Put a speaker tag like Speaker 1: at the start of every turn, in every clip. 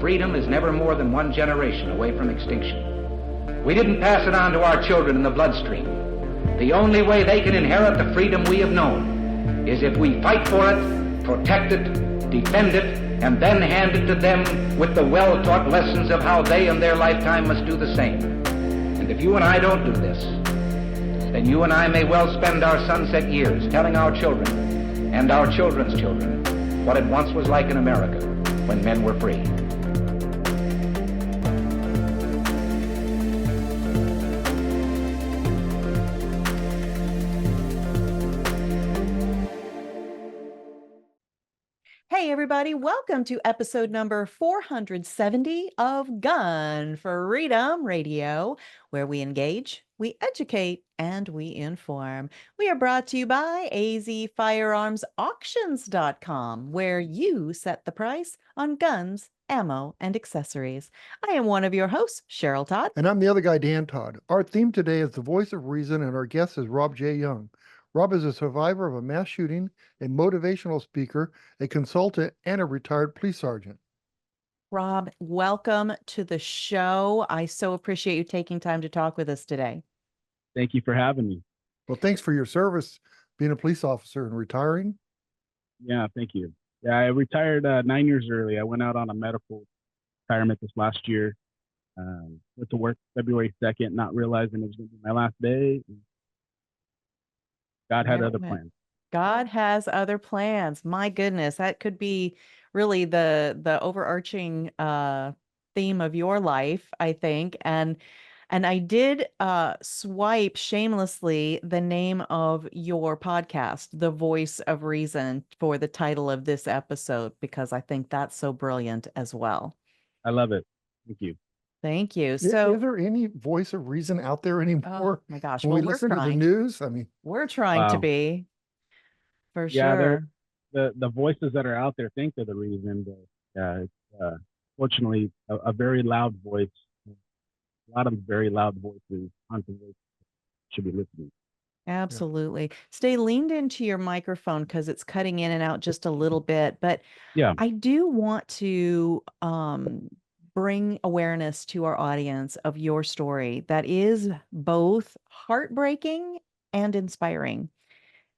Speaker 1: freedom is never more than one generation away from extinction. We didn't pass it on to our children in the bloodstream. The only way they can inherit the freedom we have known is if we fight for it, protect it, defend it, and then hand it to them with the well-taught lessons of how they in their lifetime must do the same. And if you and I don't do this, then you and I may well spend our sunset years telling our children and our children's children what it once was like in America when men were free.
Speaker 2: Hey everybody, welcome to episode number 470 of Gun Freedom Radio, where we engage, we educate, and we inform. We are brought to you by azfirearmsauctions.com, where you set the price on guns, ammo, and accessories. I am one of your hosts, Cheryl Todd.
Speaker 3: And I'm the other guy, Dan Todd. Our theme today is the voice of reason, and our guest is Rob J. Young. Rob is a survivor of a mass shooting, a motivational speaker, a consultant, and a retired police sergeant.
Speaker 2: Rob, welcome to the show. I so appreciate you taking time to talk with us today.
Speaker 4: Thank you for having me.
Speaker 3: Well, thanks for your service, being a police officer and retiring.
Speaker 4: Yeah, thank you. Yeah, I retired 9 years early. I went out on a medical retirement this last year. Went to work February 2nd, not realizing it was going to be my last day. God had other plans.
Speaker 2: God has other plans. My goodness, that could be really the overarching theme of your life, I think. And I did swipe shamelessly the name of your podcast, The Voice of Reason, for the title of this episode, because I think that's so brilliant as well.
Speaker 4: I love it. Thank you.
Speaker 2: Thank you. So,
Speaker 3: is there any voice of reason out there anymore?
Speaker 2: Oh my gosh.
Speaker 3: When we listen to the news, I mean,
Speaker 2: we're trying to be, for sure.
Speaker 4: The voices that are out there think they're the reason. But, fortunately, a very loud voice, a lot of very loud voices, should be listening.
Speaker 2: Absolutely. Yeah. Stay leaned into your microphone because it's cutting in and out just a little bit. But yeah, I do want to bring awareness to our audience of your story that is both heartbreaking and inspiring.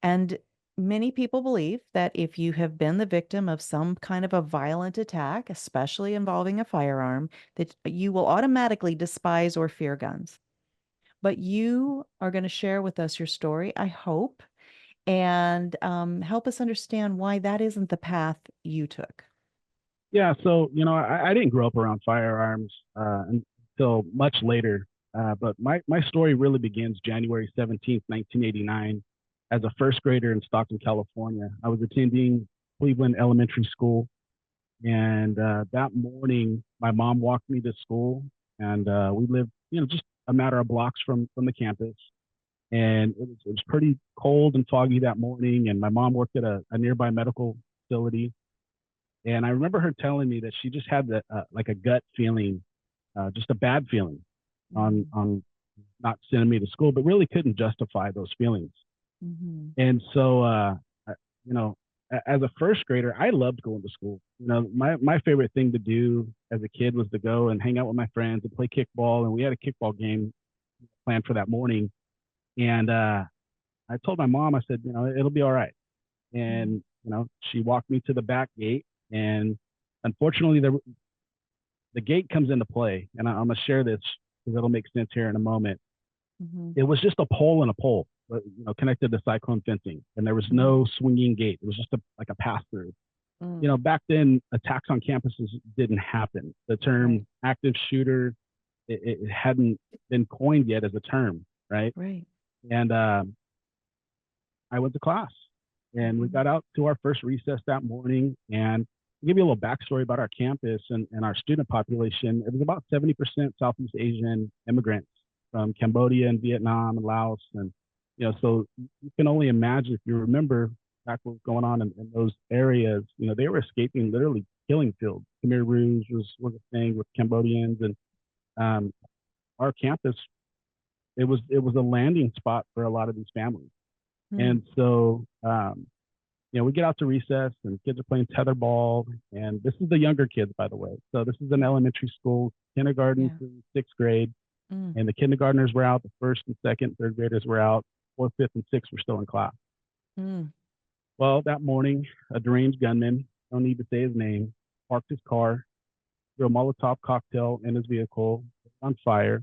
Speaker 2: And many people believe that if you have been the victim of some kind of a violent attack, especially involving a firearm, that you will automatically despise or fear guns. But you are going to share with us your story, I hope, and help us understand why that isn't the path you took.
Speaker 4: Yeah, so, I didn't grow up around firearms until much later, but my story really begins January 17th, 1989, as a first grader in Stockton, California. I was attending Cleveland Elementary School, and that morning, my mom walked me to school, and we lived, just a matter of blocks from the campus, and it was pretty cold and foggy that morning, and my mom worked at a nearby medical facility. And I remember her telling me that she just had like a gut feeling, just a bad feeling on not sending me to school, but really couldn't justify those feelings. Mm-hmm. And so, as a first grader, I loved going to school. My favorite thing to do as a kid was to go and hang out with my friends and play kickball. And we had a kickball game planned for that morning. And I told my mom, I said, it'll be all right. And, she walked me to the back gate. And unfortunately, the gate comes into play, and I'm going to share this because it'll make sense here in a moment. Mm-hmm. It was just a pole and a pole, connected to cyclone fencing, and there was no swinging gate. It was just like a pass through. Mm. Back then, attacks on campuses didn't happen. The term active shooter, it hadn't been coined yet as a term, right? Right. And I went to class, and we got out to our first recess that morning, and to give you a little backstory about our campus and our student population, it was about 70% Southeast Asian immigrants from Cambodia and Vietnam and Laos. And, so you can only imagine, if you remember back what was going on in those areas, they were escaping literally killing fields. Khmer Rouge was a thing with Cambodians. And our campus, it was a landing spot for a lot of these families. Mm. And so we get out to recess and kids are playing tetherball. And this is the younger kids, by the way. So this is an elementary school, kindergarten through sixth grade. And the kindergartners were out, the first and second, third graders were out, fourth, fifth, and sixth were still in class. Well, that morning, a deranged gunman, don't need to say his name, parked his car, threw a Molotov cocktail in his vehicle, on fire.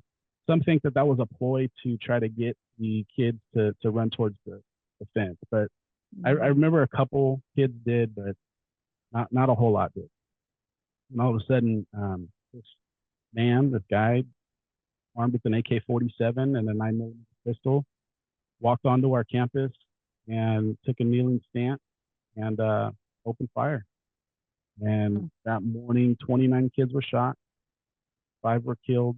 Speaker 4: Some think that was a ploy to try to get the kids to run towards the fence. But I remember a couple kids did, but not a whole lot did. And all of a sudden, this guy, armed with an AK-47 and a 9mm pistol, walked onto our campus and took a kneeling stance and opened fire. And that morning, 29 kids were shot, 5 were killed,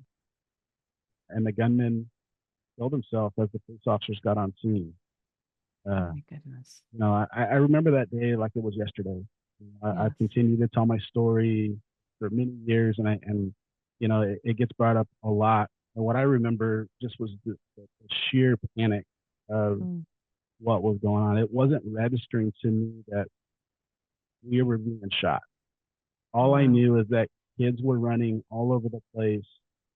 Speaker 4: and the gunman killed himself as the police officers got on scene.
Speaker 2: Oh my goodness.
Speaker 4: I remember that day like it was yesterday. I've continued to tell my story for many years, and it gets brought up a lot. And what I remember just was the sheer panic of what was going on. It wasn't registering to me that we were being shot. All I knew is that kids were running all over the place.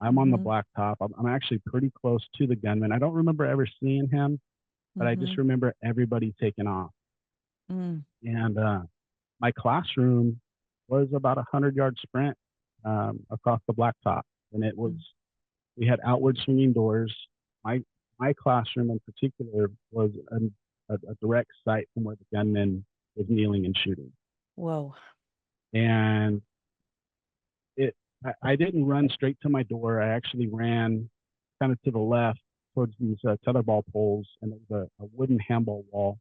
Speaker 4: I'm on the blacktop. I'm actually pretty close to the gunman. I don't remember ever seeing him, but I just remember everybody taking off. And my classroom was about 100-yard sprint across the blacktop. And it was, we had outward swinging doors. My classroom in particular was a direct sight from where the gunman was kneeling and shooting.
Speaker 2: Whoa.
Speaker 4: And I didn't run straight to my door. I actually ran kind of to the left towards these tetherball poles, and it was a wooden handball wall.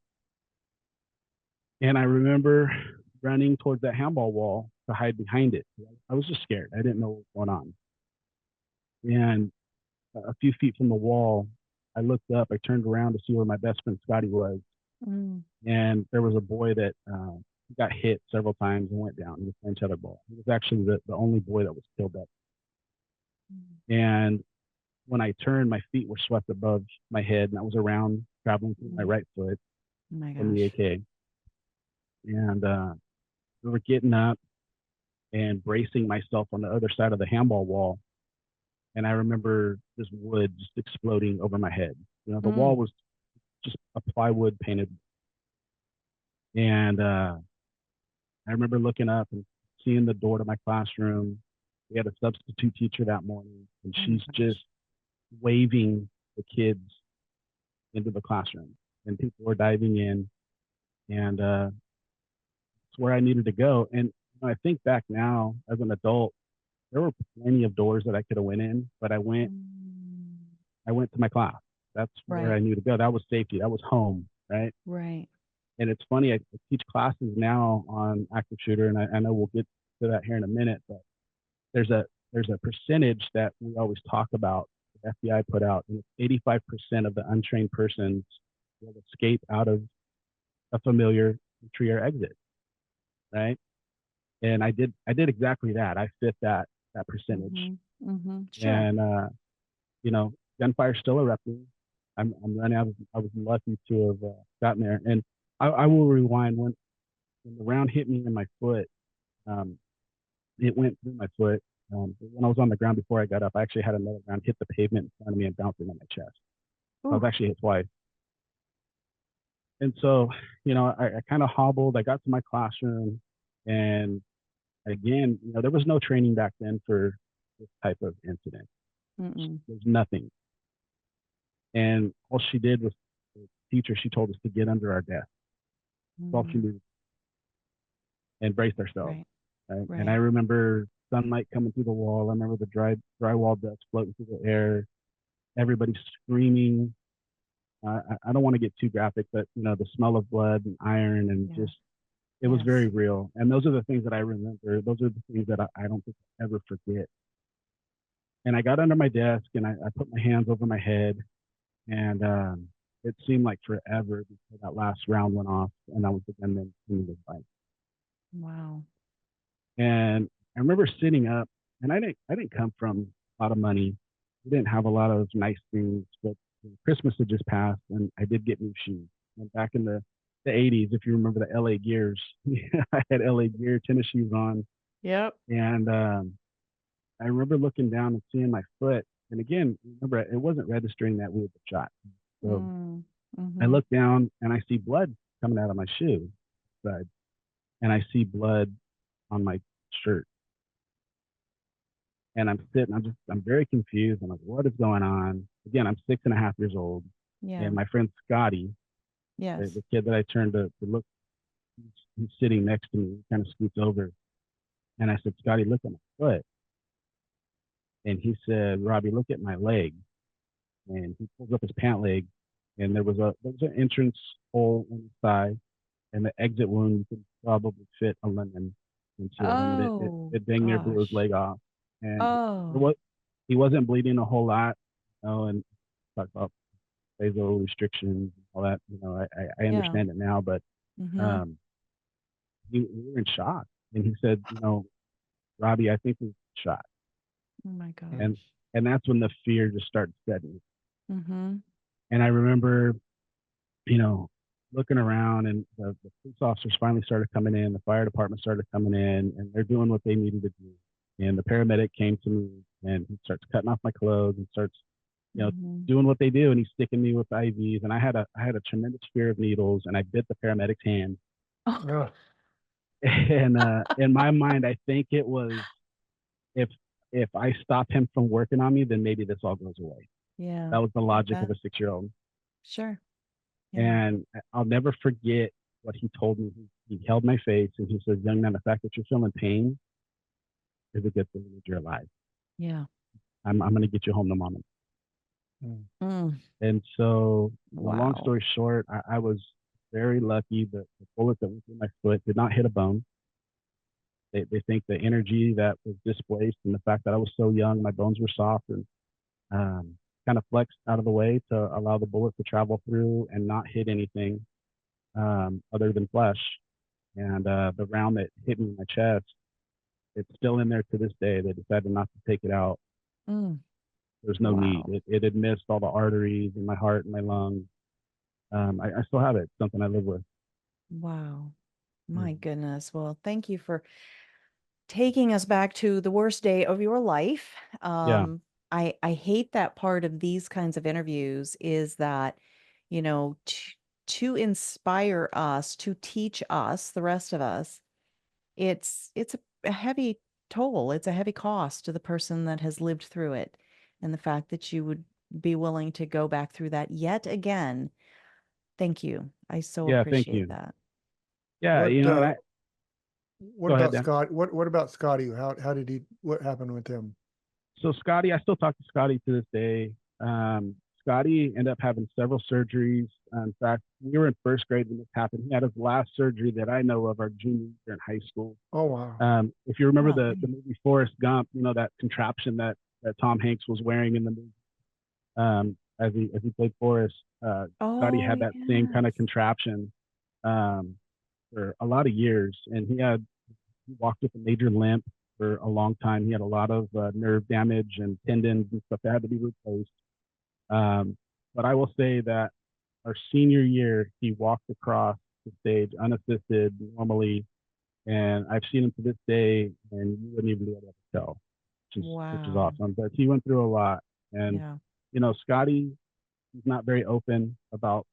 Speaker 4: And I remember running towards that handball wall to hide behind it. I was just scared. I didn't know what was going on. And a few feet from the wall, I looked up, I turned around to see where my best friend Scotty was. And there was a boy that got hit several times and went down. He was playing tetherball. He was actually the only boy that was killed that. And when I turned, my feet were swept above my head, and I was around traveling through my right foot from the AK. And we were getting up and bracing myself on the other side of the handball wall. And I remember this wood just exploding over my head. The wall was just a plywood painted. And I remember looking up and seeing the door to my classroom. We had a substitute teacher that morning, and she's just waving the kids into the classroom, and people were diving in, and it's where I needed to go. And I think back now as an adult, there were plenty of doors that I could have went in, but I went to my class. That's where I knew to go. That was safety. That was home, right?
Speaker 2: Right.
Speaker 4: And it's funny, I teach classes now on active shooter, and I know we'll get to that here in a minute, but there's a percentage that we always talk about, the FBI put out, and it's 85% of the untrained persons will escape out of a familiar entry or exit, right? And I did exactly that. I fit that percentage.
Speaker 2: Sure.
Speaker 4: And gunfire's still erupting. I'm running. I was lucky to have gotten there. And I will rewind when the round hit me in my foot. It went through my foot. When I was on the ground before I got up, I actually had another round hit the pavement in front of me and bounce on my chest. I was actually hit twice. And so, I kind of hobbled. I got to my classroom, and again, there was no training back then for this type of incident. There's nothing. And all she did was, the teacher, she told us to get under our desk. That's all she did. And brace ourselves. Right? And I remember sunlight coming through the wall. I remember the drywall dust floating through the air. Everybody screaming. I don't want to get too graphic, but the smell of blood and iron and just, it was very real. And those are the things that I remember. Those are the things that I don't think I'll ever forget. And I got under my desk, and I put my hands over my head, and it seemed like forever before that last round went off, and I was the gunman in the fight.
Speaker 2: Wow.
Speaker 4: And I remember sitting up, and I didn't come from a lot of money. We didn't have a lot of nice things, but Christmas had just passed, and I did get new shoes. And back in the the 80s, if you remember the LA Gears. I had LA Gear tennis shoes on.
Speaker 2: Yep.
Speaker 4: And I remember looking down and seeing my foot. And again, remember, it wasn't registering that we had been shot. So I look down and I see blood coming out of my shoe. And I see blood on my shirt. And I'm sitting, I'm very confused. I'm like, what is going on? Again, I'm 6.5 years old.
Speaker 2: Yeah.
Speaker 4: And my friend Scotty,
Speaker 2: yes,
Speaker 4: the kid that I turned to look, he's sitting next to me, he kind of scoots over. And I said, Scotty, look at my foot. And he said, Robbie, look at my leg. And he pulls up his pant leg, and there was an entrance hole in the thigh, and the exit wound could probably fit a lemon into it. And it dang near blew his leg off. And he wasn't bleeding a whole lot, and talk about vasal restrictions and all that. I understand it now, but we were in shock. And he said, Robbie, I think we're shot.
Speaker 2: Oh my gosh.
Speaker 4: And that's when the fear just started setting.
Speaker 2: Mm-hmm.
Speaker 4: And I remember, looking around, and the police officers finally started coming in, the fire department started coming in, and they're doing what they needed to do. And the paramedic came to me, and he starts cutting off my clothes and starts, doing what they do. And he's sticking me with IVs. And I had a tremendous fear of needles, and I bit the paramedic's hand.
Speaker 3: Oh.
Speaker 4: And in my mind, I think it was, if I stop him from working on me, then maybe this all goes away.
Speaker 2: Yeah.
Speaker 4: That was the logic of a 6-year-old.
Speaker 2: Sure. Yeah.
Speaker 4: And I'll never forget what he told me. He held my face and he said, young man, the fact that you're feeling pain is a good thing that you're alive.
Speaker 2: Yeah.
Speaker 4: I'm going to get you home to mama. And so, long story short, I was very lucky that the bullet that went through my foot did not hit a bone. They think the energy that was displaced and the fact that I was so young, my bones were soft and kind of flexed out of the way to allow the bullet to travel through and not hit anything other than flesh. And the round that hit me in my chest, it's still in there to this day. They decided not to take it out. There's no need. It had missed all the arteries in my heart and my lungs. I still have it. It's something I live with.
Speaker 2: Wow. My goodness. Well, thank you for taking us back to the worst day of your life. I hate that part of these kinds of interviews is that, to inspire us, to teach us, the rest of us, it's a heavy toll. It's a heavy cost to the person that has lived through it. And the fact that you would be willing to go back through that yet again. Thank you. I so appreciate that.
Speaker 4: Yeah.
Speaker 3: What about Scott? What about Scotty? What happened with him?
Speaker 4: So Scotty, I still talk to Scotty to this day. Scotty ended up having several surgeries. In fact, we were in first grade when this happened. He had his last surgery that I know of our junior year in high school.
Speaker 3: Oh, wow.
Speaker 4: If you remember the movie Forrest Gump, that contraption that Tom Hanks was wearing in the movie as he played Forrest, Scotty had that same kind of contraption for a lot of years. And he walked with a major limp for a long time. He had a lot of nerve damage and tendons and stuff that had to be replaced. But I will say that our senior year, he walked across the stage unassisted normally. And I've seen him to this day, and you wouldn't even be able to tell, which is awesome. But he went through a lot. And, Scotty, he's not very open about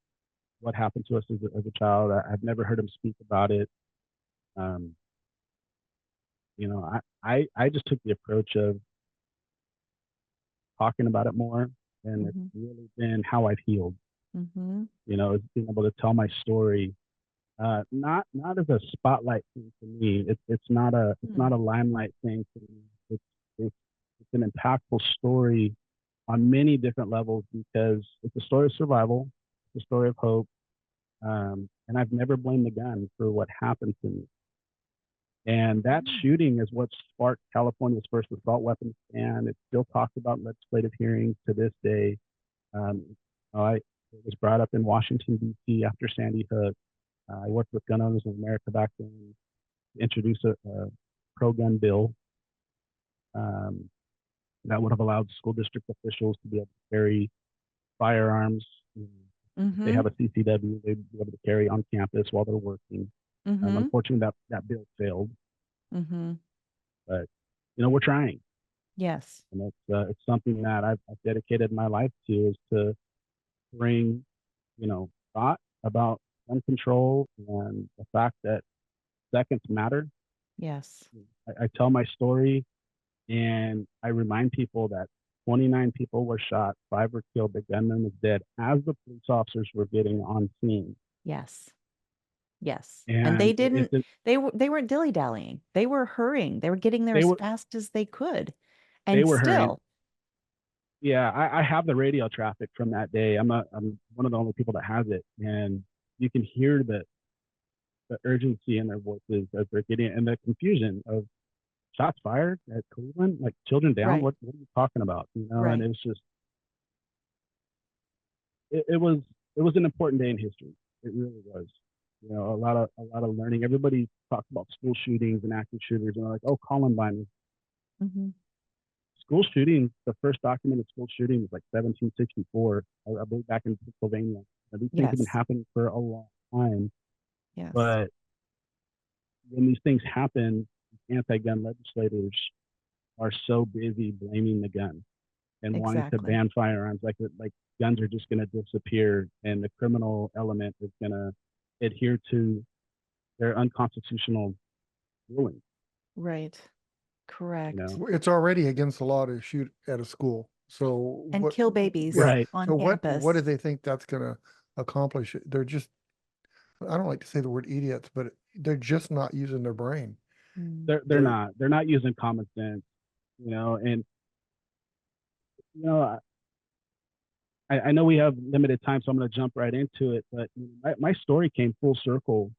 Speaker 4: what happened to us as a child. I've never heard him speak about it. I just took the approach of talking about it more, and it's really been how I've healed. It's being able to tell my story, not as a spotlight thing for me. It's not a limelight thing for me. It's an impactful story on many different levels because it's a story of survival, it's a story of hope, and I've never blamed the gun for what happened to me. And that shooting is what sparked California's first assault weapons ban. It's still talked about in legislative hearings to this day. It was brought up in Washington, D.C. after Sandy Hook. I worked with Gun Owners of America back then to introduce a pro-gun bill that would have allowed school district officials to be able to carry firearms They have a CCW, they'd be able to carry on campus while they're working. Unfortunately, that bill failed. But, we're trying.
Speaker 2: Yes.
Speaker 4: And it's something that I've dedicated my life to, is to bring, thought about gun control and the fact that seconds matter.
Speaker 2: Yes.
Speaker 4: I tell my story, and I remind people that 29 people were shot, 5 were killed, the gunman was dead as the police officers were getting on scene.
Speaker 2: Yes. Yes.
Speaker 4: And
Speaker 2: they didn't, they weren't dilly-dallying. They were hurrying. They were getting there as fast as they could. And
Speaker 4: they were
Speaker 2: still.
Speaker 4: hurrying. Yeah, I have the radio traffic from that day. I'm one of the only people that has it. And you can hear the urgency in their voices as they're getting, and the confusion of shots fired at Cleveland, like children down.
Speaker 2: Right.
Speaker 4: What are you talking about?
Speaker 2: Right.
Speaker 4: And it was just, it was an important day in history. It really was. A lot of learning. Everybody talks about school shootings and active shooters, and they're like, oh, Columbine. School shootings, the first documented school shooting was like 1764, I believe, back in Pennsylvania. These things have been happening for a long time.
Speaker 2: Yes.
Speaker 4: But when these things happen, anti-gun legislators are so busy blaming the gun and wanting to ban firearms, like guns are just going to disappear, and the criminal element is going to adhere to their unconstitutional ruling.
Speaker 2: Right. Correct.
Speaker 3: It's already against the law to shoot at a school. So
Speaker 2: kill babies on
Speaker 3: so
Speaker 2: campus.
Speaker 3: What do they think that's going to accomplish? They're just, I don't like to say the word idiots, but they're just not using their brain.
Speaker 4: They're not using common sense, and I know we have limited time, so I'm going to jump right into it. But my story came full circle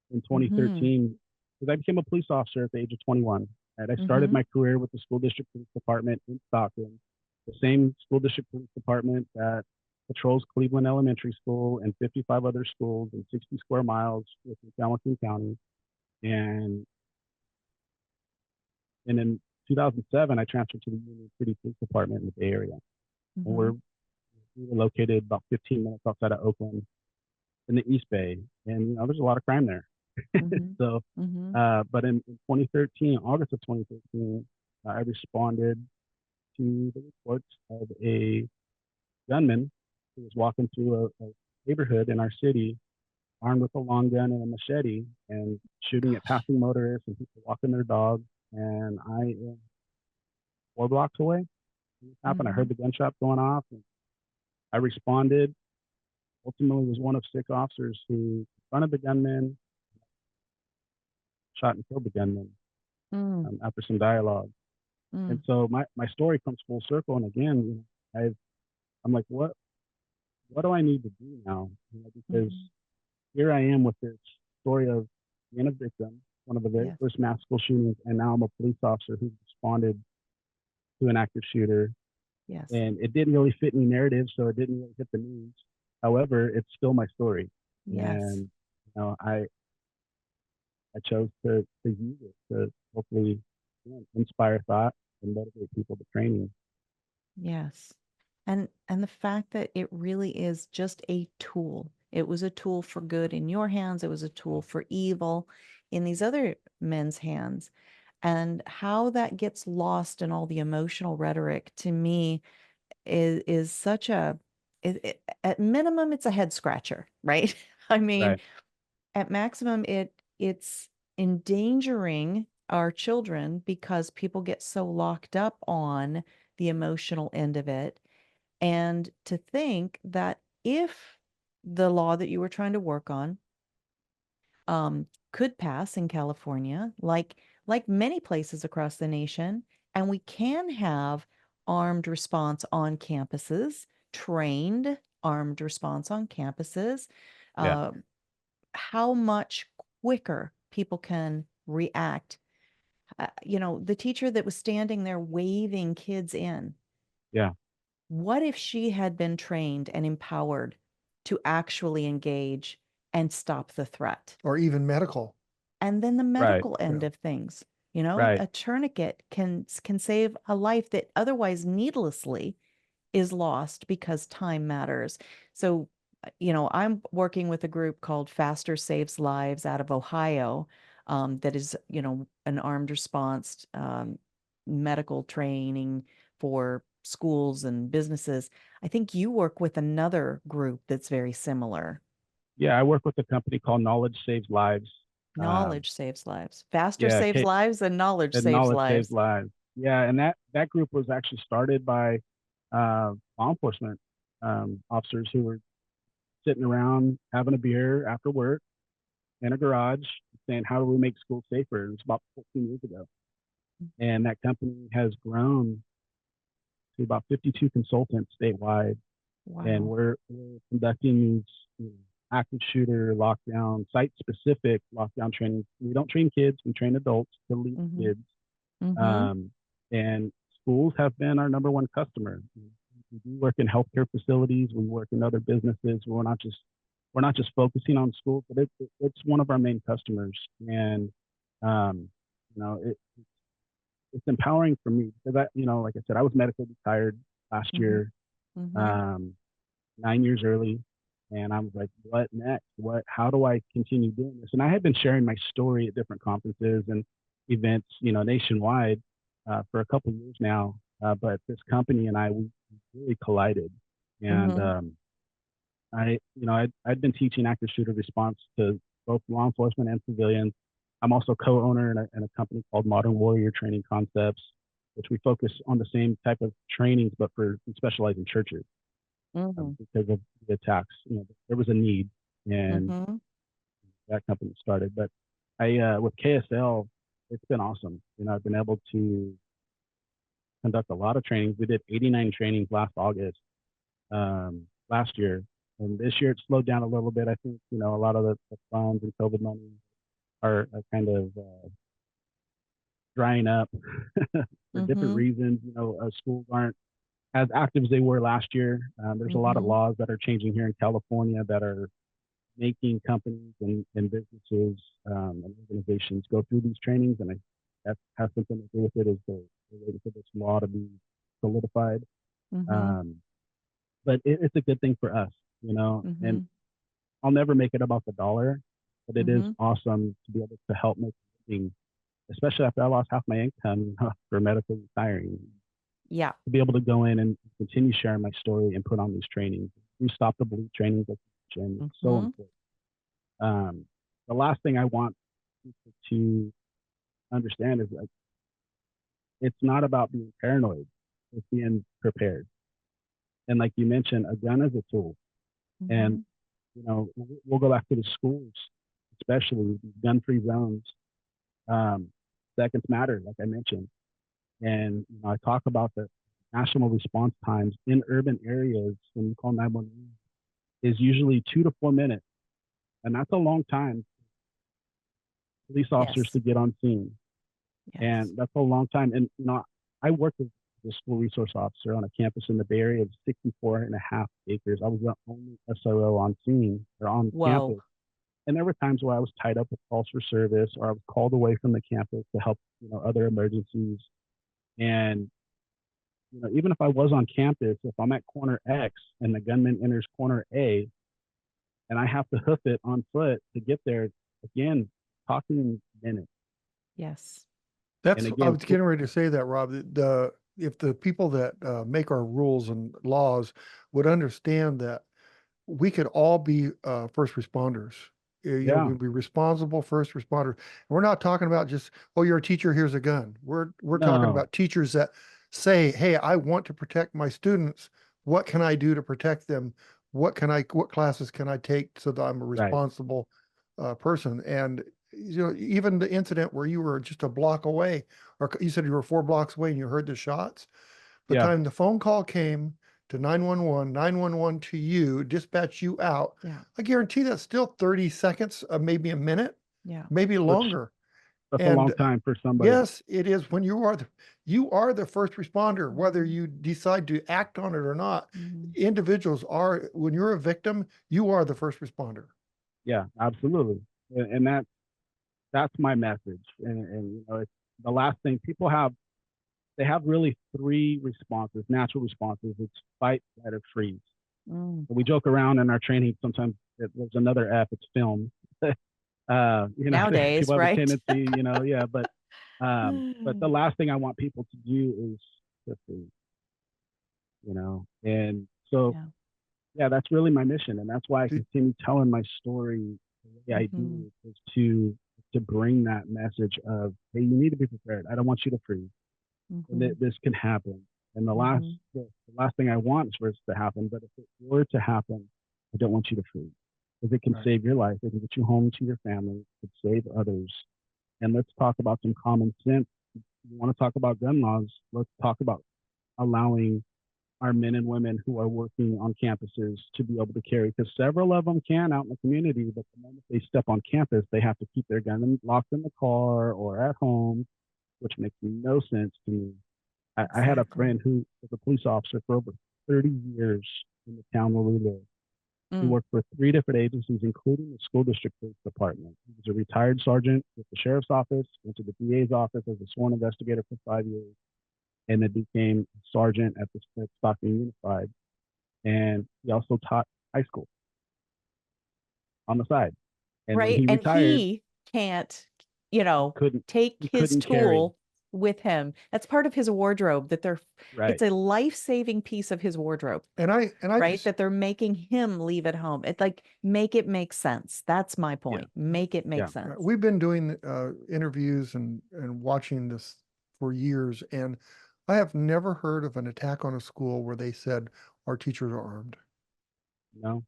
Speaker 4: in 2013, because I became a police officer at the age of 21. And I started my career with the school district police department in Stockton, the same school district police department that patrols Cleveland Elementary School and 55 other schools in 60 square miles within Hamilton County. And in 2007, I transferred to the Union City Police Department in the Bay Area. And we were located about 15 minutes outside of Oakland in the East Bay. And, there's a lot of crime there. So, but in 2013, August of 2013, I responded to the reports of a gunman who was walking through a neighborhood in our city, armed with a long gun and a machete, and shooting at passing motorists and people walking their dogs. And I am 4 blocks away. It happened. I heard the gunshot going off, and I responded. Ultimately, was one of 6 officers who confronted the gunman, shot and killed the gunman after some dialogue. And so my story comes full circle. And again, I'm like, what do I need to do now? Because here I am with this story of being a victim, one of the very first mass school shootings, and now I'm a police officer who responded to an active shooter.
Speaker 2: Yes.
Speaker 4: And it didn't really fit any narrative, so it didn't really hit the news. However, it's still my story.
Speaker 2: Yes.
Speaker 4: And I chose to use it to hopefully inspire thought and motivate people to training.
Speaker 2: Yes. And the fact that it really is just a tool. It was a tool for good in your hands. It was a tool for evil in these other men's hands. And how that gets lost in all the emotional rhetoric, to me, is such a, at minimum, it's a head scratcher, right? I mean, at maximum, it's endangering our children because people get so locked up on the emotional end of it. And to think that if the law that you were trying to work on could pass in California, like many places across the nation, and we can have armed response on campuses, trained armed response on campuses, how much quicker people can react. The teacher that was standing there waving kids in.
Speaker 4: Yeah.
Speaker 2: What if she had been trained and empowered to actually engage and stop the threat?
Speaker 3: Or even medical.
Speaker 2: And then the medical end of things, a tourniquet can save a life that otherwise needlessly is lost because time matters. So I'm working with a group called Faster Saves Lives out of Ohio, that is, an armed response medical training for schools and businesses. I think you work with another group that's very similar.
Speaker 4: Yeah, I work with a company called Knowledge Saves Lives.
Speaker 2: Knowledge saves lives. Faster saves lives and knowledge
Speaker 4: and
Speaker 2: saves
Speaker 4: knowledge
Speaker 2: lives.
Speaker 4: saves lives. Yeah, and that group was actually started by law enforcement officers who were sitting around having a beer after work in a garage saying, how do we make schools safer? It was about 14 years ago. And that company has grown to about 52 consultants statewide.
Speaker 2: Wow.
Speaker 4: And we're conducting these active shooter lockdown, site-specific lockdown training. We don't train kids, we train adults to lead kids. And schools have been our number one customer. We work in healthcare facilities, we work in other businesses. We're not just focusing on schools, but it's one of our main customers. And it's empowering for me because like I said, I was medically retired last year, 9 years early. And I was like, what next? How do I continue doing this? And I had been sharing my story at different conferences and events, nationwide for a couple of years now. But this company and we really collided. And I'd been teaching active shooter response to both law enforcement and civilians. I'm also co-owner in a company called Modern Warrior Training Concepts, which we focus on the same type of trainings, but we specialize in churches. Because of the attacks, there was a need, and that company started. But with KSL, it's been awesome. I've been able to conduct a lot of trainings. We did 89 trainings last August, last year, and this year it slowed down a little bit. I think a lot of the funds and COVID money are kind of drying up for different reasons. Schools aren't as active as they were last year. There's a lot of laws that are changing here in California that are making companies and businesses and organizations go through these trainings, and that has something to do with it. Is they're waiting for this law to be solidified. But it's a good thing for us, and I'll never make it about the dollar, but it is awesome to be able to help make a living, especially after I lost half my income for medically retiring.
Speaker 2: Yeah.
Speaker 4: To be able to go in and continue sharing my story and put on these trainings. We stop the bleed trainings, and it's so important. The last thing I want people to understand is like, it's not about being paranoid, it's being prepared. And like you mentioned, a gun is a tool. And, we'll go back to the schools, especially gun-free zones. Seconds matter, like I mentioned. And I talk about the national response times in urban areas when you call 911 is usually 2 to 4 minutes. And that's a long time for police officers to get on scene. And that's a long time. And, I worked as a school resource officer on a campus in the Bay Area of 64.5 acres. I was the only SRO on scene or on campus. And there were times where I was tied up with calls for service, or I was called away from the campus to help, other emergencies. And, even if I was on campus, if I'm at corner X and the gunman enters corner A and I have to hoof it on foot to get there, again, talking minutes.
Speaker 2: Yes.
Speaker 3: I was getting ready to say that, Rob. If the people that make our rules and laws would understand that we could all be first responders. We'd be responsible first responders. And we're not talking about just, you're a teacher, here's a gun. We're talking about teachers that say, hey, I want to protect my students. What can I do to protect them? What classes can I take so that I'm a responsible person? And even the incident where you were just a block away, or you said you were 4 blocks away and you heard the shots. By the time the phone call came to 911, 911 to you, dispatch you out.
Speaker 2: Yeah.
Speaker 3: I guarantee that's still 30 seconds, maybe a minute, maybe longer.
Speaker 4: That's a long time for somebody.
Speaker 3: Yes, it is. When you are the first responder, whether you decide to act on it or not. Individuals are, when you're a victim, you are the first responder.
Speaker 4: Yeah, absolutely. And that's my message. And it's the last thing people have. They have really 3 responses, natural responses. It's fight, flight, or freeze. We joke around in our training. Sometimes there's another F. It's film.
Speaker 2: Nowadays,
Speaker 4: people have
Speaker 2: right?
Speaker 4: a tendency, but the last thing I want people to do is to free, and so that's really my mission, and that's why I continue telling my story the way I do, is to bring that message of, hey, you need to be prepared. I don't want you to freeze. And this can happen. And the last thing I want is for it to happen. But if it were to happen, I don't want you to freeze, because it can save your life. It can get you home to your family. It could save others. And let's talk about some common sense. If you want to talk about gun laws, let's talk about allowing our men and women who are working on campuses to be able to carry, because several of them can out in the community, but the moment they step on campus, they have to keep their gun locked in the car or at home, which makes no sense to me. I had a friend who was a police officer for over 30 years in the town where we live. He worked for 3 different agencies, including the school district police department. He was a retired sergeant with the sheriff's office, went to the DA's office as a sworn investigator for 5 years, and then became a sergeant at the Stockton Unified. And he also taught high school on the side. And when he retired,
Speaker 2: he can't, take his tool
Speaker 4: carry
Speaker 2: with him. That's part of his wardrobe, that it's a life-saving piece of his wardrobe.
Speaker 3: And I
Speaker 2: that they're making him leave at home. It's like, make it make sense. That's my point. Make it make sense.
Speaker 3: We've been doing interviews and watching this for years, and I have never heard of an attack on a school where they said our teachers are armed.
Speaker 4: No.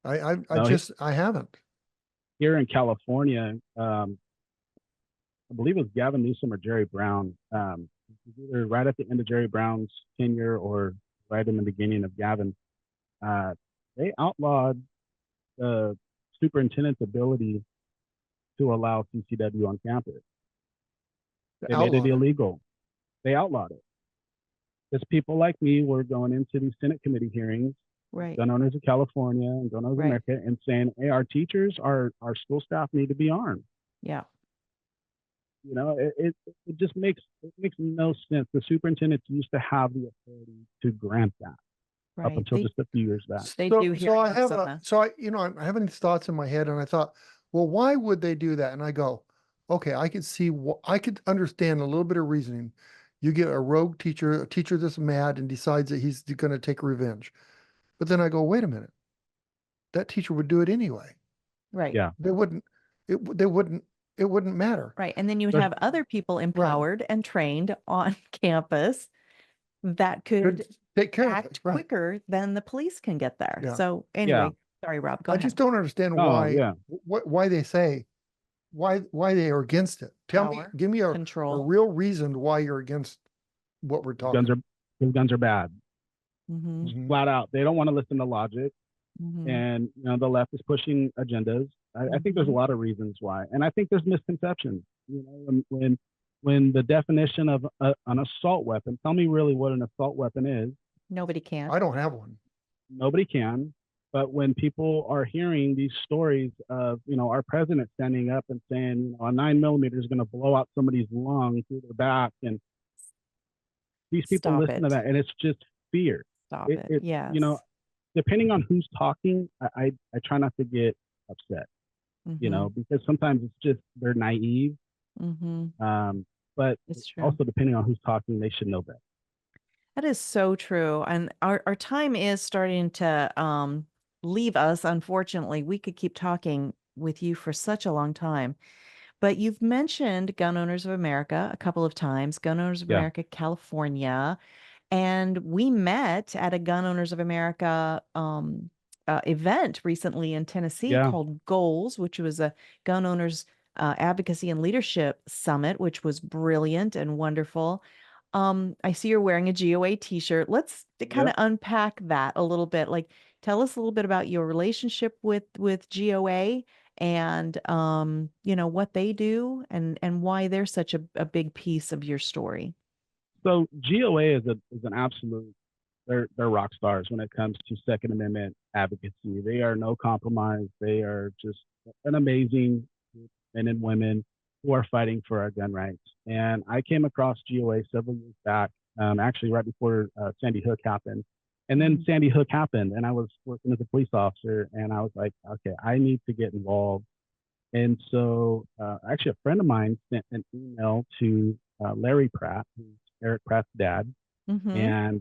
Speaker 3: I haven't.
Speaker 4: Here in California, I believe it was Gavin Newsom or Jerry Brown. Either right at the end of Jerry Brown's tenure or right in the beginning of Gavin. They outlawed the superintendent's ability to allow CCW on campus. They made it illegal. They outlawed it. Because people like me were going into these Senate committee hearings, gun owners of California and gun owners of America, and saying, hey, our teachers, our school staff need to be armed.
Speaker 2: Yeah.
Speaker 4: It just makes no sense. The superintendents used to have the authority to grant that up until just a few years back.
Speaker 3: I'm having these thoughts in my head, and I thought, well, why would they do that? And I go, okay, I could understand a little bit of reasoning. You get a rogue teacher, a teacher that's mad and decides that he's going to take revenge. But then I go, wait a minute, that teacher would do it anyway.
Speaker 2: Right.
Speaker 4: Yeah.
Speaker 3: It wouldn't matter.
Speaker 2: Right. And then you would have other people empowered and trained on campus that could
Speaker 3: take care
Speaker 2: act quicker than the police can get there.
Speaker 3: Yeah.
Speaker 2: So anyway, sorry, Rob, go ahead.
Speaker 3: I just don't understand why they say, why they are against it. Give me a real reason why you're against what we're talking about.
Speaker 4: Guns are bad. Flat out. They don't want to listen to logic. And the left is pushing agendas. I think there's a lot of reasons why, and I think there's misconceptions. When the definition of an assault weapon, tell me really what an assault weapon is.
Speaker 2: Nobody can.
Speaker 3: I don't have one.
Speaker 4: Nobody can. But when people are hearing these stories of our president standing up and saying a 9mm is going to blow out somebody's lung through their back, and these people listen to that, and it's just fear.
Speaker 2: Stop it. Yes.
Speaker 4: Depending on who's talking, I try not to get upset, because sometimes it's just they're naive. But
Speaker 2: it's true.
Speaker 4: Also depending on who's talking, they should know better.
Speaker 2: That is so true. And our time is starting to leave us. Unfortunately, we could keep talking with you for such a long time. But you've mentioned Gun Owners of America a couple of times, Gun Owners of America, California. And we met at a Gun Owners of America event recently in Tennessee called Goals, which was a gun owners advocacy and leadership summit, which was brilliant and wonderful. I see you're wearing a GOA t-shirt. Let's kind of unpack that a little bit. Like, tell us a little bit about your relationship with GOA and, what they do and why they're such a big piece of your story.
Speaker 4: So GOA is an absolute, they're rock stars when it comes to Second Amendment advocacy. They are no compromise. They are just an amazing group of men and women who are fighting for our gun rights. And I came across GOA several years back, actually right before Sandy Hook happened. And then Sandy Hook happened, and I was working as a police officer, and I was like, okay, I need to get involved. And so actually a friend of mine sent an email to Larry Pratt, who's Eric Pratt's dad, and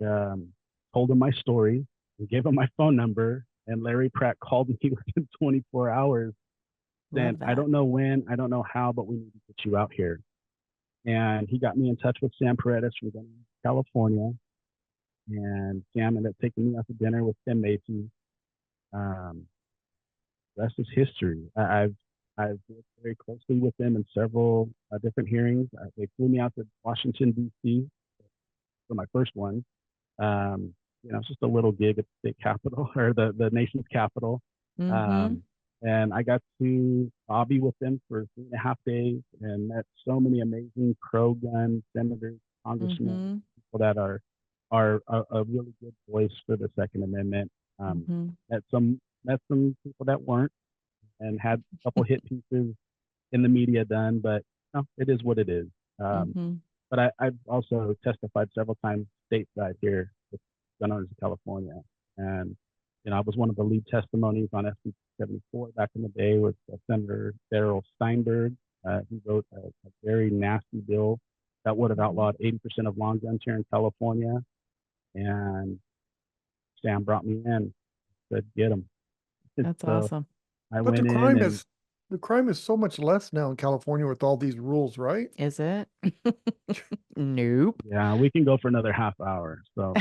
Speaker 4: told him my story and gave him my phone number. And Larry Pratt called me within 24 hours saying, I don't know when, I don't know how, but we need to get you out here. And he got me in touch with Sam Paredes from California. And Sam ended up taking me out to dinner with Tim Macy. Rest is history. I've worked very closely with them in several different hearings. They flew me out to Washington, D.C. for my first one. It's just a little gig at the state capitol or the nation's capital. And I got to lobby with them for 3.5 days and met so many amazing pro-gun senators, congressmen, people that are a really good voice for the Second Amendment. Met some people that weren't, and had a couple hit pieces in the media done, but it is what it is. But I've also testified several times stateside here with gun owners in California. And, I was one of the lead testimonies on EP470 back in the day with Senator Darrell Steinberg. He wrote a very nasty bill that would have outlawed 80% of long guns here in California. And Sam brought me in, said, get them.
Speaker 2: That's awesome.
Speaker 3: But the crime is so much less now in California with all these rules, right?
Speaker 2: Is it? Nope.
Speaker 4: Yeah, we can go for another half hour. So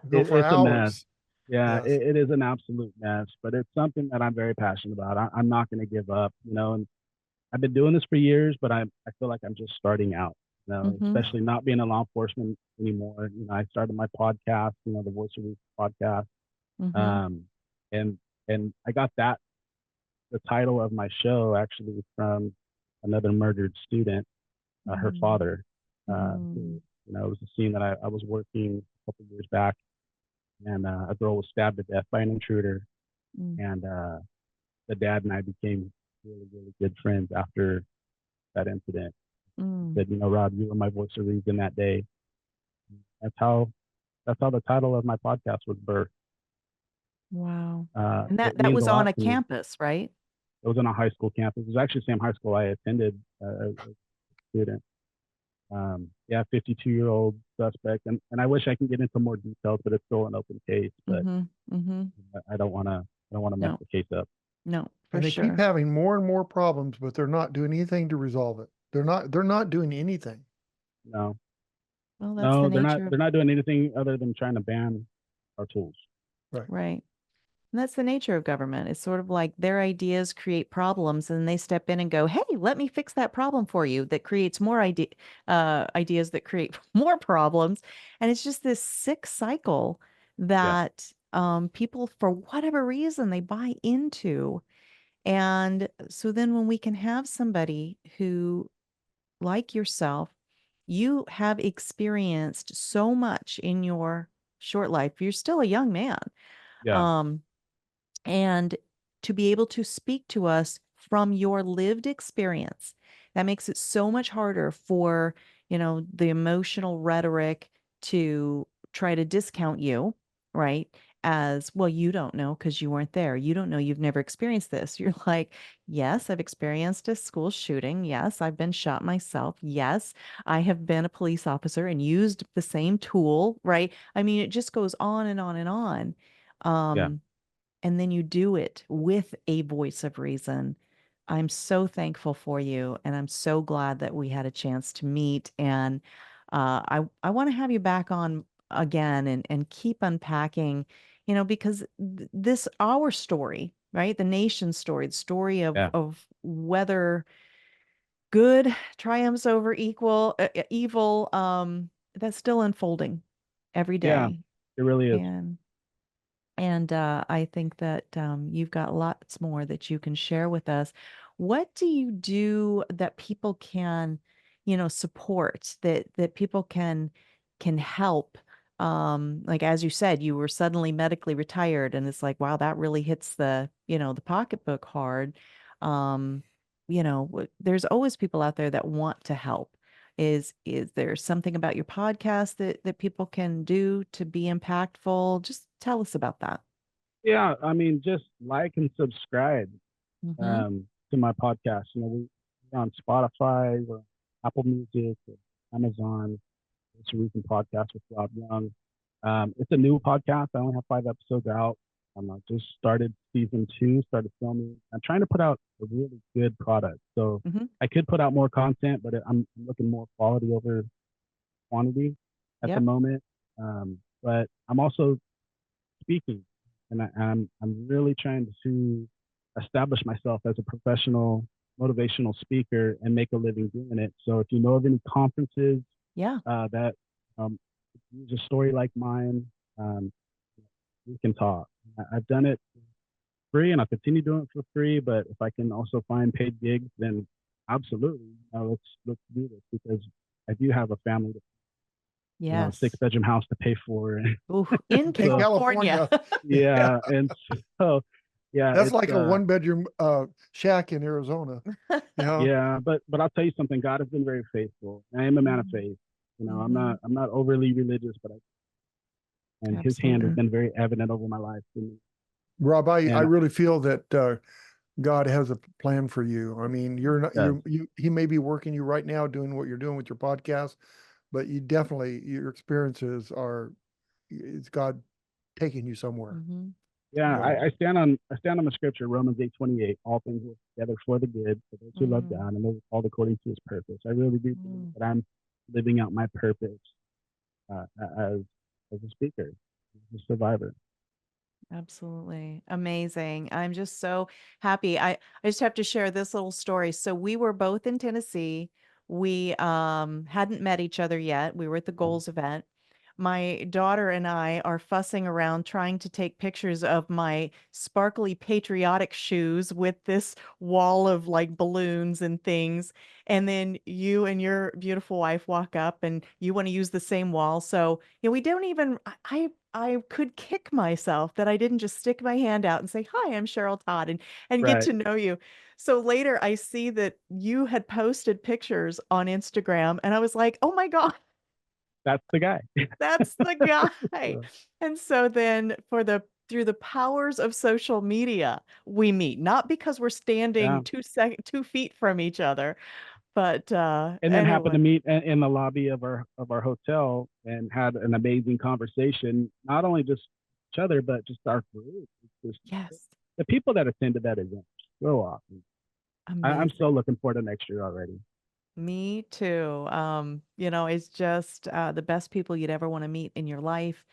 Speaker 3: Go for
Speaker 4: it's
Speaker 3: hours.
Speaker 4: a mess. Yeah,
Speaker 3: Yes.
Speaker 4: it is an absolute mess, but it's something that I'm very passionate about. I'm not going to give up, and I've been doing this for years, but I feel like I'm just starting out, especially not being in law enforcement anymore. I started my podcast, the Voice of Reason podcast. And I got the title of my show actually from another murdered student, her father. Who, it was a scene that I was working a couple of years back, and a girl was stabbed to death by an intruder. And the dad and I became really, really good friends after that incident. Said, Rob, you were my voice of reason that day. That's how the title of my podcast was birthed.
Speaker 2: Wow. And that was on a campus, right?
Speaker 4: It was on a high school campus. It was actually the same high school I attended as a student. 52-year-old suspect. And I wish I could get into more details, but it's still an open case. But I don't want to mess the case up.
Speaker 2: No,
Speaker 3: and they keep having more and more problems, but they're not doing anything to resolve it. They're not doing anything.
Speaker 4: No.
Speaker 2: Well, that's the nature.
Speaker 4: They're not doing anything other than trying to ban our tools.
Speaker 2: Right. And that's the nature of government. It's sort of like their ideas create problems, and they step in and go, hey, let me fix that problem for you. That creates more ideas that create more problems. And it's just this sick cycle that people, for whatever reason, they buy into. And so then when we can have somebody who, like yourself, you have experienced so much in your short life. You're still a young man. And to be able to speak to us from your lived experience, that makes it so much harder for, the emotional rhetoric to try to discount you, right? As, well, you don't know because you weren't there. You don't know. You've never experienced this. You're like, yes, I've experienced a school shooting. Yes, I've been shot myself. Yes, I have been a police officer and used the same tool, right? I mean, it just goes on and on and on. And then you do it with a voice of reason. I'm so thankful for you, and I'm so glad that we had a chance to meet. And I want to have you back on again and keep unpacking, because this our story, right? The nation's story, the story of whether good triumphs over evil. That's still unfolding every day.
Speaker 4: Yeah, it really is.
Speaker 2: And I think that you've got lots more that you can share with us. What do you do that people can, support, that people can help? Like, as you said, you were suddenly medically retired, and it's like, wow, that really hits the pocketbook hard. There's always people out there that want to help. Is there something about your podcast that people can do to be impactful? Just tell us about that.
Speaker 4: Yeah, I mean, just like and subscribe to my podcast. We're on Spotify, we're on Apple Music, Amazon. It's a recent podcast with Rob Young. It's a new podcast. I only have 5 episodes out. I just started season 2, started filming. I'm trying to put out a really good product. So I could put out more content, but I'm looking more quality over quantity at the moment. But I'm also speaking, and I'm really trying to establish myself as a professional motivational speaker and make a living doing it. So if you know of any conferences that use a story like mine, we can talk. I've done it free and I'll continue doing it for free, but if I can also find paid gigs, then absolutely, let's do this, because I do have a family, a 6-bedroom house to pay for.
Speaker 2: Ooh, in California.
Speaker 4: Yeah. And so,
Speaker 3: that's like a 1-bedroom shack in Arizona.
Speaker 4: Yeah, but I'll tell you something. God has been very faithful. I am a man of faith. I'm not overly religious, but His hand has been very evident over my life.
Speaker 3: Rob, I really feel that God has a plan for you. I mean, you're not He may be working you right now doing what you're doing with your podcast, but you definitely, your experiences it's God taking you somewhere.
Speaker 4: Yeah, I stand on the scripture, Romans 8:28. All things work together for the good for those who love God and those called according to His purpose. I really do believe that I'm living out my purpose as a speaker, as a survivor.
Speaker 2: Absolutely. Amazing. I'm just so happy. I just have to share this little story. So we were both in Tennessee. We hadn't met each other yet. We were at the Goals event. My daughter and I are fussing around trying to take pictures of my sparkly patriotic shoes with this wall of like balloons and things. And then you and your beautiful wife walk up and you want to use the same wall. So, we don't even, I could kick myself that I didn't just stick my hand out and say, "Hi, I'm Cheryl Todd," and get to know you. So later I see that you had posted pictures on Instagram and I was like, "Oh my God,
Speaker 4: that's the guy."
Speaker 2: That's the guy. And so then through the powers of social media, we meet, not because we're standing 2 feet from each other, but
Speaker 4: and then happened to meet in the lobby of our hotel and had an amazing conversation, not only just each other, but just our group. The people that attended that event, so awesome. I'm so looking forward to next year already.
Speaker 2: Me too. It's just the best people you'd ever want to meet in your life.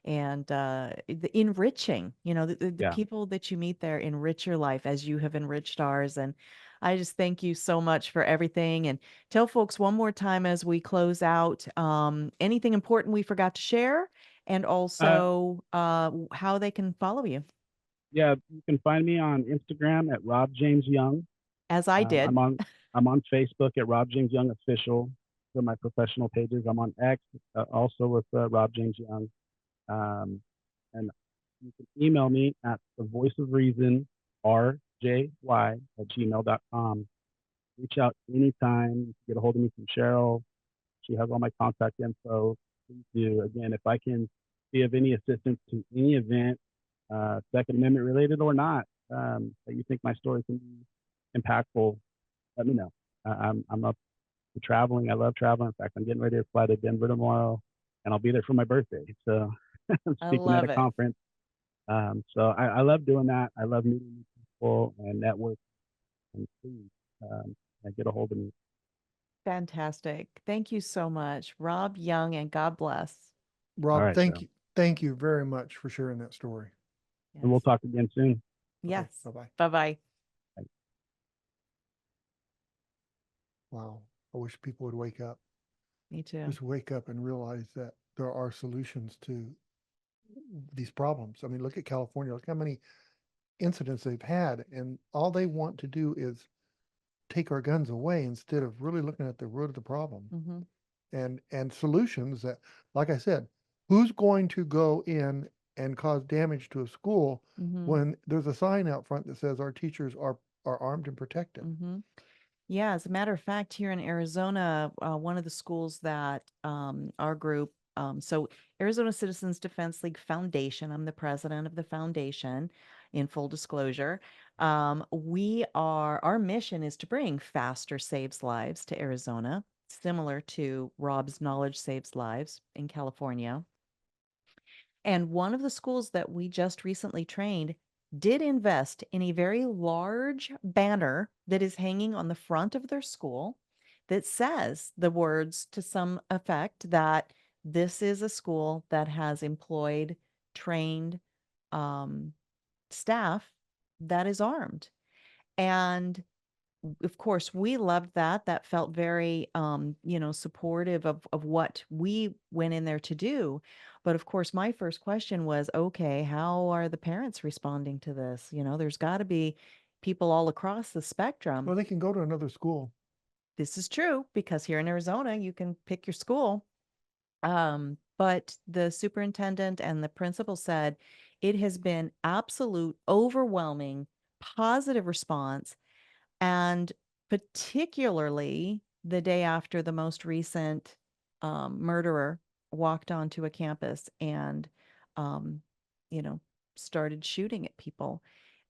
Speaker 2: And the enriching, the people that you meet there enrich your life as you have enriched ours. And I just thank you so much for everything. And tell folks one more time as we close out, anything important we forgot to share, and also how they can follow you.
Speaker 4: Yeah, you can find me on Instagram at Rob James Young.
Speaker 2: As I did.
Speaker 4: I'm on Facebook at Rob James Young Official for my professional pages. I'm on X also with Rob James Young. And you can email me at thevoiceofreasonrjy@gmail.com. Reach out anytime. Get a hold of me from Cheryl. She has all my contact info. Please do. Again, if I can be of any assistance to any event, Second Amendment related or not, that you think my story can be impactful, let me know. I'm up to traveling. I love traveling. In fact, I'm getting ready to fly to Denver tomorrow, and I'll be there for my birthday. So I'm speaking at a conference. So I love doing that. I love meeting people and networking. And please get a hold of me.
Speaker 2: Fantastic. Thank you so much, Rob Young, and God bless.
Speaker 3: Rob, thank you very much for sharing that story.
Speaker 2: Yes.
Speaker 4: And we'll talk again soon.
Speaker 2: Yes.
Speaker 3: Okay, bye-bye.
Speaker 2: Bye-bye.
Speaker 3: Wow. I wish people would wake up.
Speaker 2: Me too.
Speaker 3: Just wake up and realize that there are solutions to these problems. I mean, look at California. Look how many incidents they've had, and all they want to do is take our guns away instead of really looking at the root of the problem and solutions that, like I said, who's going to go in and cause damage to a school when there's a sign out front that says our teachers are armed and protected?
Speaker 2: Yeah, as a matter of fact, here in Arizona, one of the schools that our group, so Arizona Citizens Defense League Foundation, I'm the president of the foundation, in full disclosure. Our mission is to bring Faster Saves Lives to Arizona, similar to Rob's Knowledge Saves Lives in California. And one of the schools that we just recently trained did invest in a very large banner that is hanging on the front of their school that says the words to some effect that this is a school that has employed, trained staff that is armed. And of course, we loved that. That felt very, supportive of what we went in there to do. But of course, my first question was, okay, how are the parents responding to this? There's got to be people all across the spectrum.
Speaker 3: Well, they can go to another school.
Speaker 2: This is true because here in Arizona, you can pick your school. But the superintendent and the principal said it has been absolute, overwhelming, positive response. And particularly the day after the most recent murderer walked onto a campus and, um, you know, started shooting at people.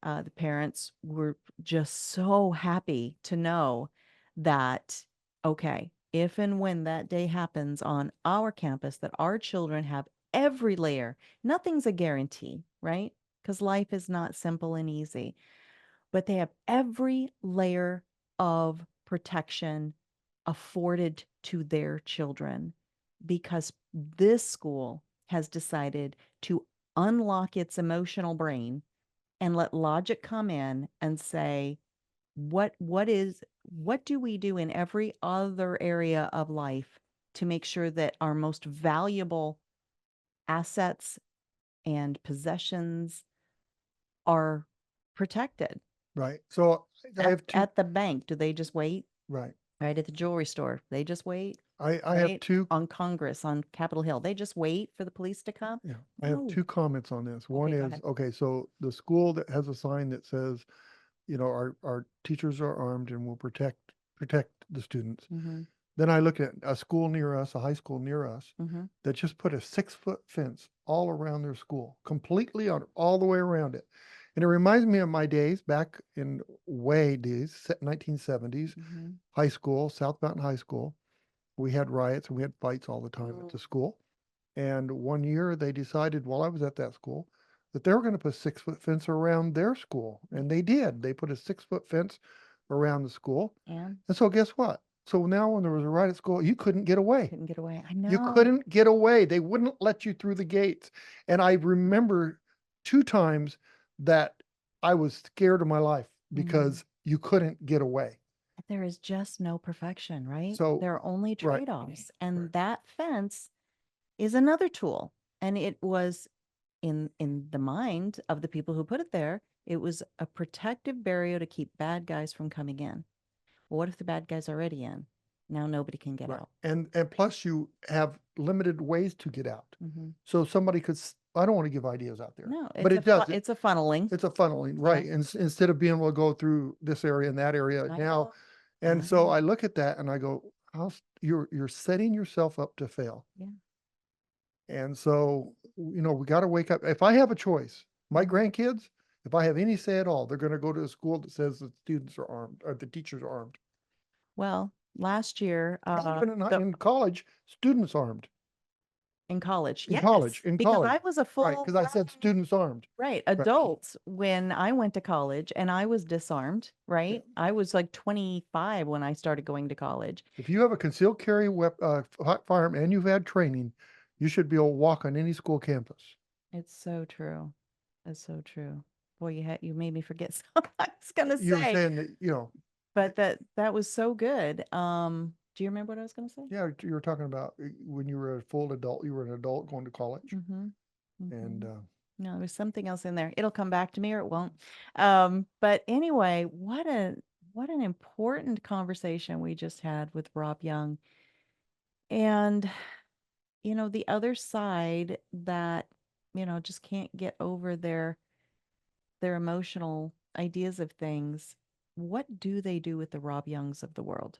Speaker 2: The parents were just so happy to know that, okay, if and when that day happens on our campus, that our children have every layer. Nothing's a guarantee, right? Because life is not simple and easy, but they have every layer of protection afforded to their children because this school has decided to unlock its emotional brain and let logic come in and say, what do we do in every other area of life to make sure that our most valuable assets and possessions are protected?
Speaker 3: Right. So I have two.
Speaker 2: At the bank, do they just wait?
Speaker 3: Right.
Speaker 2: Right at the jewelry store, they just wait.
Speaker 3: I have
Speaker 2: Right
Speaker 3: two.
Speaker 2: on Congress, on Capitol Hill, they just wait for the police to come.
Speaker 3: Yeah, I have
Speaker 2: No.
Speaker 3: two comments on this. One
Speaker 2: Okay, go
Speaker 3: is,
Speaker 2: ahead.
Speaker 3: okay, so the school that has a sign that says, our teachers are armed and will protect the students.
Speaker 2: Mm-hmm,
Speaker 3: Then I look at a school near us, a high school near us,
Speaker 2: mm-hmm.
Speaker 3: that just put a 6-foot fence all around their school, completely on all the way around it. And it reminds me of my days back in 1970s,
Speaker 2: Mm-hmm.
Speaker 3: high school, South Mountain High School. We had riots and we had fights all the time at the school. And one year they decided while I was at that school that they were going to put a 6-foot fence around their school. And they did. They put a 6-foot fence around the school.
Speaker 2: And
Speaker 3: so guess what? So now when there was a riot at school, you couldn't get away.
Speaker 2: couldn't get away. I know.
Speaker 3: You couldn't get away. They wouldn't let you through the gates. And I remember 2 times that I was scared of my life because you couldn't get away.
Speaker 2: There is just no perfection, right?
Speaker 3: So,
Speaker 2: there are only
Speaker 3: right.
Speaker 2: trade-offs. And
Speaker 3: Right.
Speaker 2: that fence is another tool. And it was in the mind of the people who put it there, it was a protective barrier to keep bad guys from coming in. Well, what if the bad guy's already in? Now nobody can get
Speaker 3: Right.
Speaker 2: out.
Speaker 3: And plus you have limited ways to get out.
Speaker 2: Mm-hmm.
Speaker 3: So somebody could, I don't want to give ideas out there.
Speaker 2: No,
Speaker 3: but it does.
Speaker 2: It's a funneling.
Speaker 3: It's a funneling, right? And instead of being able to go through this area and that area
Speaker 2: I
Speaker 3: now.
Speaker 2: know.
Speaker 3: And
Speaker 2: I
Speaker 3: so
Speaker 2: know.
Speaker 3: I look at that and I go, you're setting yourself up to fail.
Speaker 2: Yeah.
Speaker 3: And so, we got to wake up. If I have a choice, my grandkids, if I have any say at all, they're going to go to a school that says the students are armed or the teachers are armed.
Speaker 2: Well, last year,
Speaker 3: Even in college, students armed.
Speaker 2: in college,
Speaker 3: In
Speaker 2: yes,
Speaker 3: college,
Speaker 2: because I was a full
Speaker 3: right, because I said students armed.
Speaker 2: right adults when I went to college, and I was disarmed. Right, I was like 25 when I started going to college.
Speaker 3: If you have a concealed carry firearm and you've had training, you should be able to walk on any school campus.
Speaker 2: It's so true. It's so true. Boy, you made me forget something I was gonna
Speaker 3: You were
Speaker 2: say.
Speaker 3: saying that,
Speaker 2: But that was so good. Do you remember what I was gonna say?
Speaker 3: yeah, you were talking about when you were a full adult, you were an adult going to college.
Speaker 2: Mm-hmm.
Speaker 3: And
Speaker 2: no, there's something else in there. It'll come back to me or it won't. But anyway, what an important conversation we just had with Rob Young. And the other side that just can't get over their emotional ideas of things. what do they do with the Rob Youngs of the world?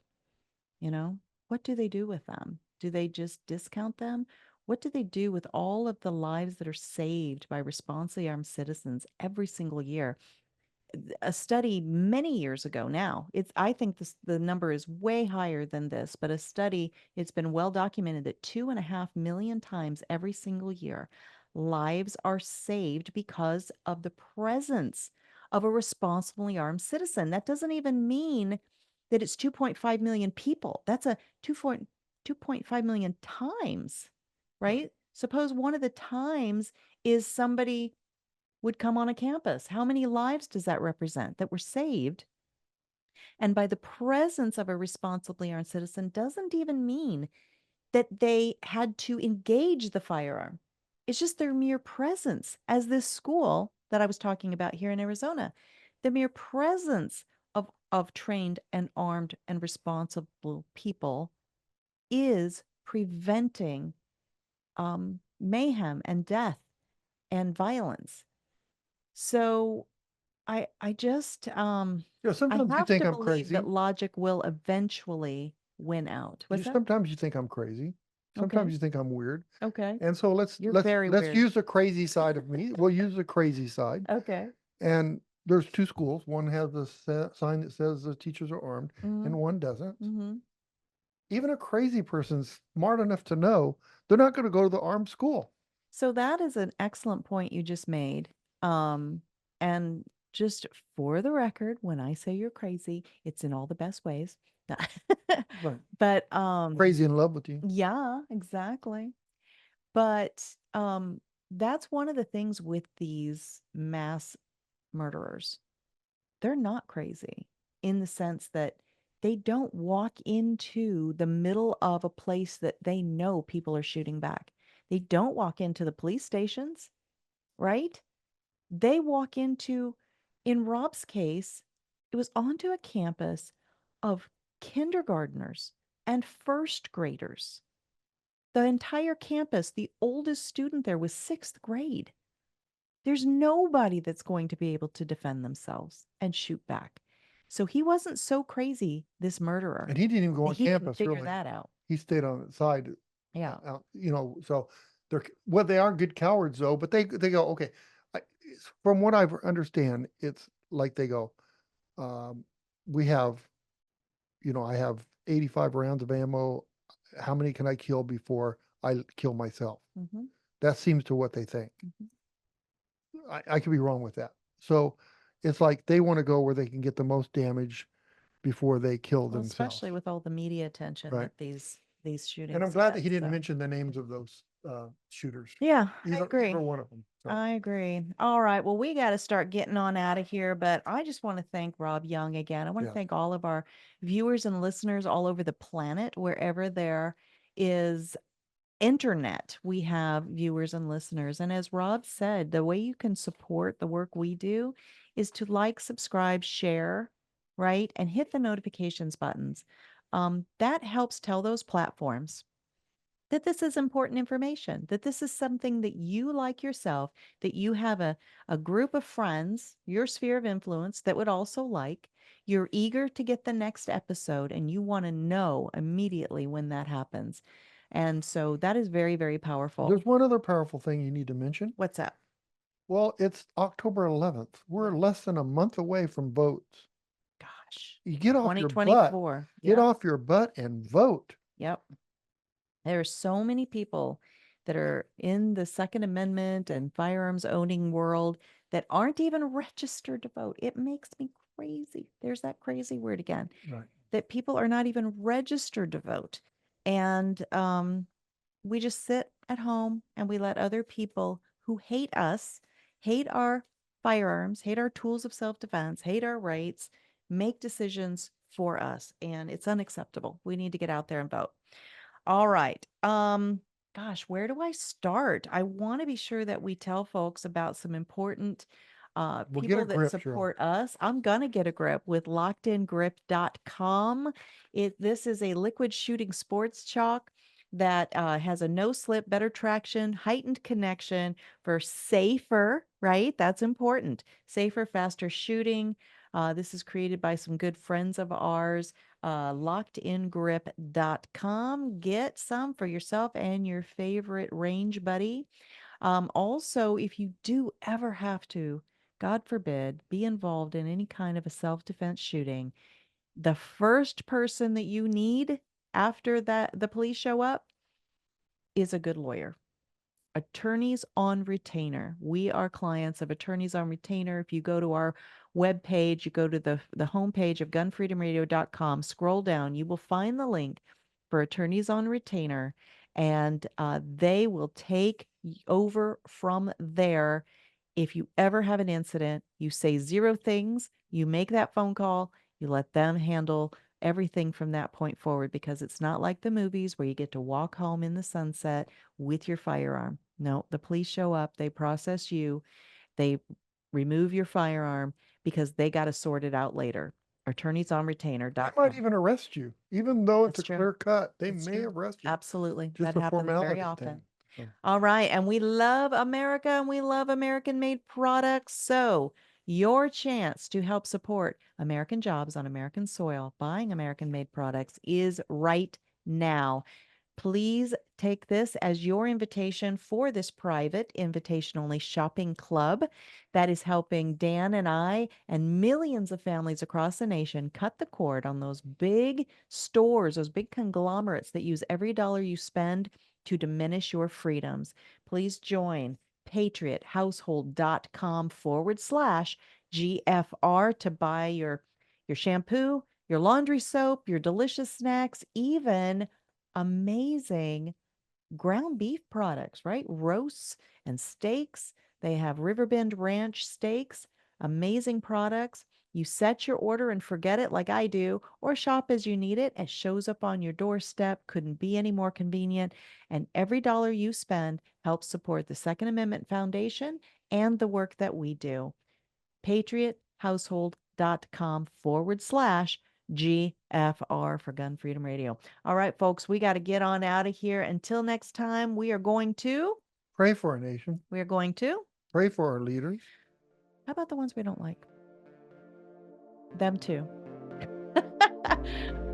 Speaker 2: What do they do with them? Do they just discount them? What do they do with all of the lives that are saved by responsibly armed citizens every single year? A study many years ago now, I think the number is way higher than this, but a study, it's been well documented that 2.5 million times every single year, lives are saved because of the presence of a responsibly armed citizen. That doesn't even mean that it's 2.5 million people. That's a 2.5 million times, right? Suppose one of the times is somebody would come on a campus. How many lives does that represent that were saved? And by the presence of a responsibly armed citizen doesn't even mean that they had to engage the firearm. It's just their mere presence, as this school that I was talking about here in Arizona, the mere presence of trained and armed and responsible people is preventing mayhem and death and violence. So I just I
Speaker 3: sometimes you
Speaker 2: have
Speaker 3: think
Speaker 2: to
Speaker 3: I'm
Speaker 2: believe
Speaker 3: crazy.
Speaker 2: that logic will eventually win out. What's that?
Speaker 3: Sometimes you think I'm crazy. Sometimes
Speaker 2: Okay.
Speaker 3: you think I'm weird.
Speaker 2: Okay.
Speaker 3: And so let's
Speaker 2: very weird.
Speaker 3: use the crazy side of me. We'll use the crazy side.
Speaker 2: Okay.
Speaker 3: And there's two schools. One has a sign that says the teachers are armed, and one doesn't.
Speaker 2: Mm-hmm.
Speaker 3: Even a crazy person's smart enough to know they're not going to go to the armed school.
Speaker 2: So that is an excellent point you just made. And just for the record, when I say you're crazy, it's in all the best ways.
Speaker 3: Right.
Speaker 2: But
Speaker 3: Crazy in love with you.
Speaker 2: yeah, exactly. But that's one of the things with these mass murderers. They're not crazy in the sense that they don't walk into the middle of a place that they know people are shooting back. They don't walk into the police stations, right? They walk into, in Rob's case, it was onto a campus of kindergartners and first graders. The entire campus, the oldest student there was sixth grade. There's nobody that's going to be able to defend themselves and shoot back. So he wasn't so crazy, this murderer.
Speaker 3: And he didn't even go on
Speaker 2: He can
Speaker 3: campus,
Speaker 2: figure
Speaker 3: really.
Speaker 2: that out.
Speaker 3: He stayed on the side.
Speaker 2: Yeah.
Speaker 3: So they are good cowards though, but they go, okay. From what I understand, it's like they go, we have, I have 85 rounds of ammo. How many can I kill before I kill myself?
Speaker 2: Mm-hmm.
Speaker 3: That seems to what they think.
Speaker 2: Mm-hmm.
Speaker 3: I could be wrong with that. So it's like they want to go where they can get the most damage before they kill themselves.
Speaker 2: Especially with all the media attention
Speaker 3: Right.
Speaker 2: that these shootings.
Speaker 3: And I'm glad that he didn't mention the names of those shooters.
Speaker 2: Yeah,
Speaker 3: I agree. Either one of them. So.
Speaker 2: I agree. All right. Well, we got to start getting on out of here, but I just want to thank Rob Young again. I want to thank all of our viewers and listeners all over the planet, wherever there is internet, we have viewers and listeners. And as Rob said, the way you can support the work we do is to like, subscribe, share, right? And hit the notifications buttons. That helps tell those platforms that this is important information, that this is something that you like yourself, that you have a group of friends, your sphere of influence that would also like. You're eager to get the next episode and you want to know immediately when that happens. And so that is very, very powerful.
Speaker 3: There's one other powerful thing you need to mention.
Speaker 2: What's that?
Speaker 3: Well, it's October 11th. We're less than a month away from votes.
Speaker 2: Gosh.
Speaker 3: You get off your butt. Get off your butt and vote.
Speaker 2: Yep. There are so many people that are in the Second Amendment and firearms owning world that aren't even registered to vote. It makes me crazy. There's that crazy word again.
Speaker 3: Right.
Speaker 2: That people are not even registered to vote. And we just sit at home and we let other people who hate us, hate our firearms, hate our tools of self-defense, hate our rights, make decisions for us. And it's unacceptable. We need to get out there and vote. All right. Gosh, where do I start? I want to be sure that we tell folks about some important people that support us. I'm going to get a grip with lockedingrip.com. This is a liquid shooting sports chalk that has a no slip, better traction, heightened connection for safer, right? That's important. Safer, faster shooting. This is created by some good friends of ours, lockedingrip.com. Get some for yourself and your favorite range buddy. Also, if you do ever have to, God forbid, be involved in any kind of a self-defense shooting, the first person that you need after that the police show up is a good lawyer. Attorneys on Retainer. We are clients of Attorneys on Retainer. If you go to our webpage, you go to the homepage of GunFreedomRadio.com, scroll down, you will find the link for Attorneys on Retainer, and they will take over from there. If you ever have an incident, you say 0 things, you make that phone call, you let them handle everything from that point forward, because it's not like the movies where you get to walk home in the sunset with your firearm. No, the police show up, they process you, they remove your firearm because they got to sort it out later. Attorneys on Retainer.
Speaker 3: They might even arrest you, even though it's
Speaker 2: That's
Speaker 3: a
Speaker 2: true.
Speaker 3: clear cut. They
Speaker 2: That's
Speaker 3: may
Speaker 2: true.
Speaker 3: arrest you.
Speaker 2: Absolutely.
Speaker 3: Just
Speaker 2: That
Speaker 3: a
Speaker 2: happens
Speaker 3: formality
Speaker 2: very often.
Speaker 3: thing. So.
Speaker 2: All right. And we love America and we love American-made products. So your chance to help support American jobs on American soil, buying American-made products, is right now. Please take this as your invitation for this private invitation-only shopping club that is helping Dan and I and millions of families across the nation cut the cord on those big stores, those big conglomerates that use every dollar you spend to diminish your freedoms. Please join patriothousehold.com/GFR to buy your shampoo, your laundry soap, your delicious snacks, even amazing ground beef products, right? Roasts and steaks. They have Riverbend Ranch steaks, amazing products. You set your order and forget it like I do, or shop as you need it. It shows up on your doorstep. Couldn't be any more convenient. And every dollar you spend helps support the Second Amendment Foundation and the work that we do. patriothousehold.com/GFR for Gun Freedom Radio. All right, folks, we got to get on out of here. Until next time, we are going to
Speaker 3: pray for our nation.
Speaker 2: We are going to
Speaker 3: pray for our leaders.
Speaker 2: How about the ones we don't like? Them too.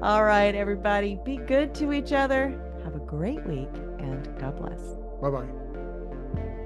Speaker 2: All right, everybody, be good to each other. Have a great week, and God bless.
Speaker 3: Bye-bye.